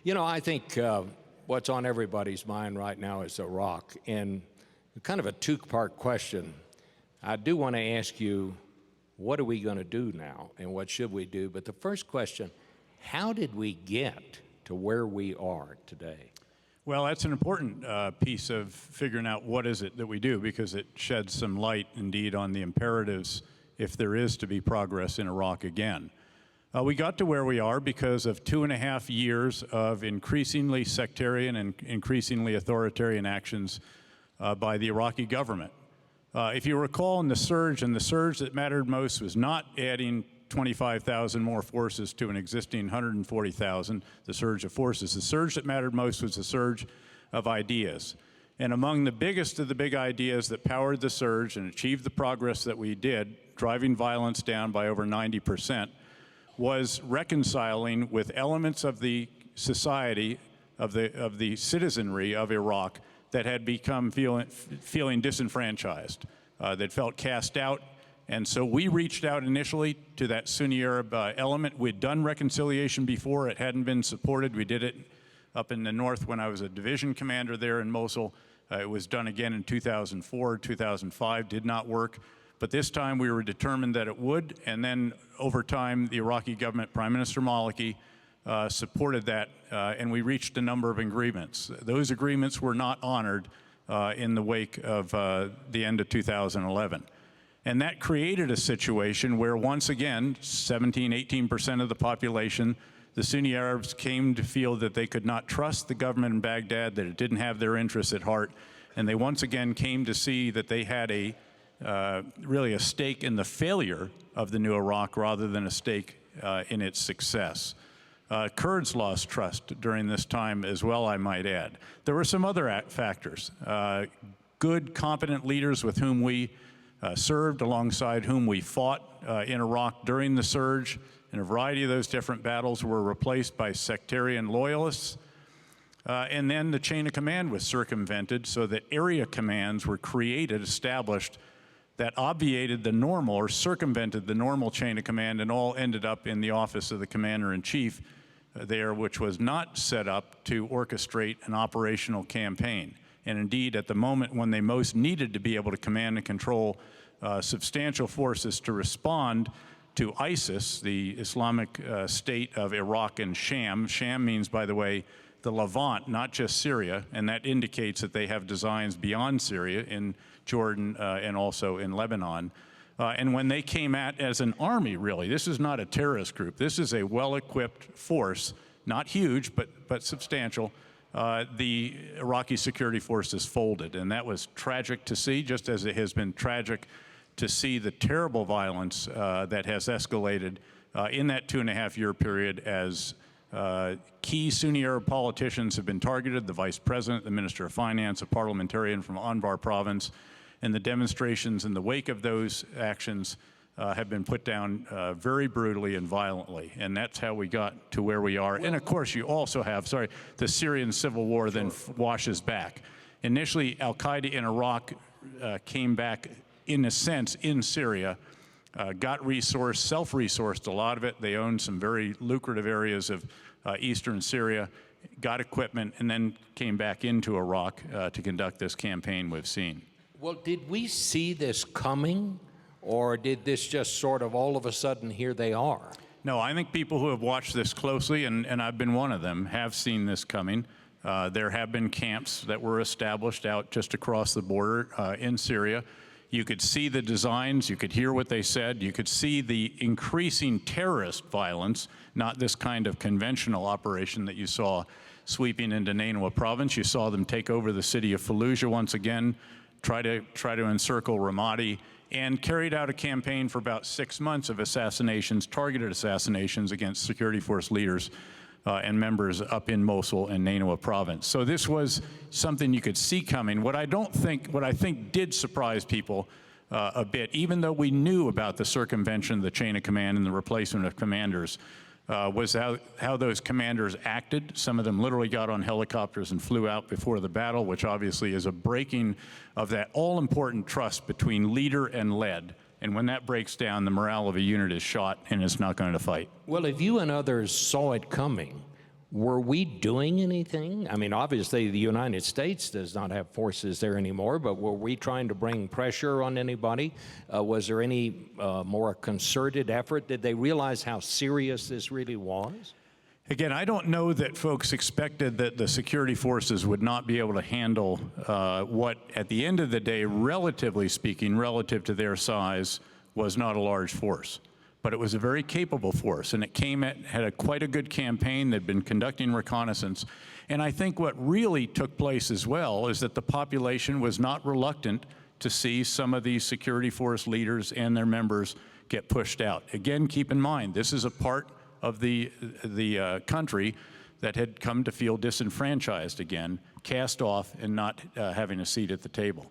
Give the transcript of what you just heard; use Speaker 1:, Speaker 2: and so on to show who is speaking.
Speaker 1: You know, I think what's on everybody's mind right now is Iraq. And kind of a two-part question. I do want to ask you, what are we going to do now and what should we do? But the first question, how did we get to where we are today?
Speaker 2: Well, that's an important piece of figuring out what is it that we do, because it sheds some light indeed on the imperatives if there is to be progress in Iraq again. We got to where we are because of 2.5 years of increasingly sectarian and increasingly authoritarian actions by the Iraqi government. If you recall in the surge, and the surge that mattered most was not adding 25,000 more forces to an existing 140,000, the surge of forces. The surge that mattered most was the surge of ideas. And among the biggest of the big ideas that powered the surge and achieved the progress that we did, driving violence down by over 90%, was reconciling with elements of the society, of the citizenry of Iraq that had become feeling disenfranchised, that felt cast out. And so we reached out initially to that Sunni Arab element. We'd done reconciliation before. It hadn't been supported. We did it up in the north when I was a division commander there in Mosul. It was done again in 2004, 2005, did not work. But this time we were determined that it would, and then over time the Iraqi government, Prime Minister Maliki, supported that, and we reached a number of agreements. Those agreements were not honored in the wake of the end of 2011. And that created a situation where, once again, 17, 18% of the population, the Sunni Arabs, came to feel that they could not trust the government in Baghdad, that it didn't have their interests at heart, and they once again came to see that they had really a stake in the failure of the new Iraq rather than a stake in its success. Kurds lost trust during this time as well, I might add. There were some other factors. Good, competent leaders with whom we served, alongside whom we fought in Iraq during the surge, and a variety of those different battles were replaced by sectarian loyalists. And then the chain of command was circumvented so that area commands were created, established, that obviated the normal or circumvented the normal chain of command, and all ended up in the office of the commander-in-chief there, which was not set up to orchestrate an operational campaign. And indeed, at the moment when they most needed to be able to command and control substantial forces to respond to ISIS, the Islamic State of Iraq and Sham. Sham means, by the way, the Levant, not just Syria, and that indicates that they have designs beyond Syria in Jordan and also in Lebanon. And when they came at as an army, really, this is not a terrorist group. This is a well-equipped force, not huge, but substantial. The Iraqi security forces folded, and that was tragic to see, just as it has been tragic to see the terrible violence that has escalated in that 2.5-year period as key Sunni Arab politicians have been targeted, the vice president, the minister of finance, a parliamentarian from Anbar province, and the demonstrations in the wake of those actions have been put down very brutally and violently. And that's how we got to where we are. And of course, you also have, the Syrian civil war then washes back. Initially, al-Qaeda in Iraq came back, in a sense, in Syria, got resourced, self-resourced a lot of it. They owned some very lucrative areas of eastern Syria, got equipment, and then came back into Iraq to conduct this campaign we've seen.
Speaker 1: Well, did we see this coming, or did this just sort of all of a sudden, here they are?
Speaker 2: No, I think people who have watched this closely, and I've been one of them, have seen this coming. There have been camps that were established out just across the border in Syria. You could see the designs, you could hear what they said, you could see the increasing terrorist violence, not this kind of conventional operation that you saw sweeping into Nainawa province. You saw them take over the city of Fallujah once again, try to encircle Ramadi, and carried out a campaign for about 6 months of assassinations, targeted assassinations against security force leaders and members up in Mosul and Nainawa province. So this was something you could see coming. What I think did surprise people a bit, even though we knew about the circumvention of the chain of command and the replacement of commanders, was how those commanders acted. Some of them literally got on helicopters and flew out before the battle, which obviously is a breaking of that all-important trust between leader and led. And when that breaks down, the morale of a unit is shot and it's not going to fight.
Speaker 1: Well, if you and others saw it coming, Were we doing anything? I mean, obviously the United States does not have forces there anymore, but were we trying to bring pressure on anybody? Was there any more concerted effort? Did they realize how serious this really was?
Speaker 2: Again, I don't know that folks expected that the security forces would not be able to handle what, at the end of the day, relatively speaking, relative to their size, was not a large force. But it was a very capable force, and it had quite a good campaign. They'd been conducting reconnaissance. And I think what really took place as well is that the population was not reluctant to see some of these security force leaders and their members get pushed out. Again, keep in mind, this is a part of the country that had come to feel disenfranchised again, cast off, and not having a seat at the table.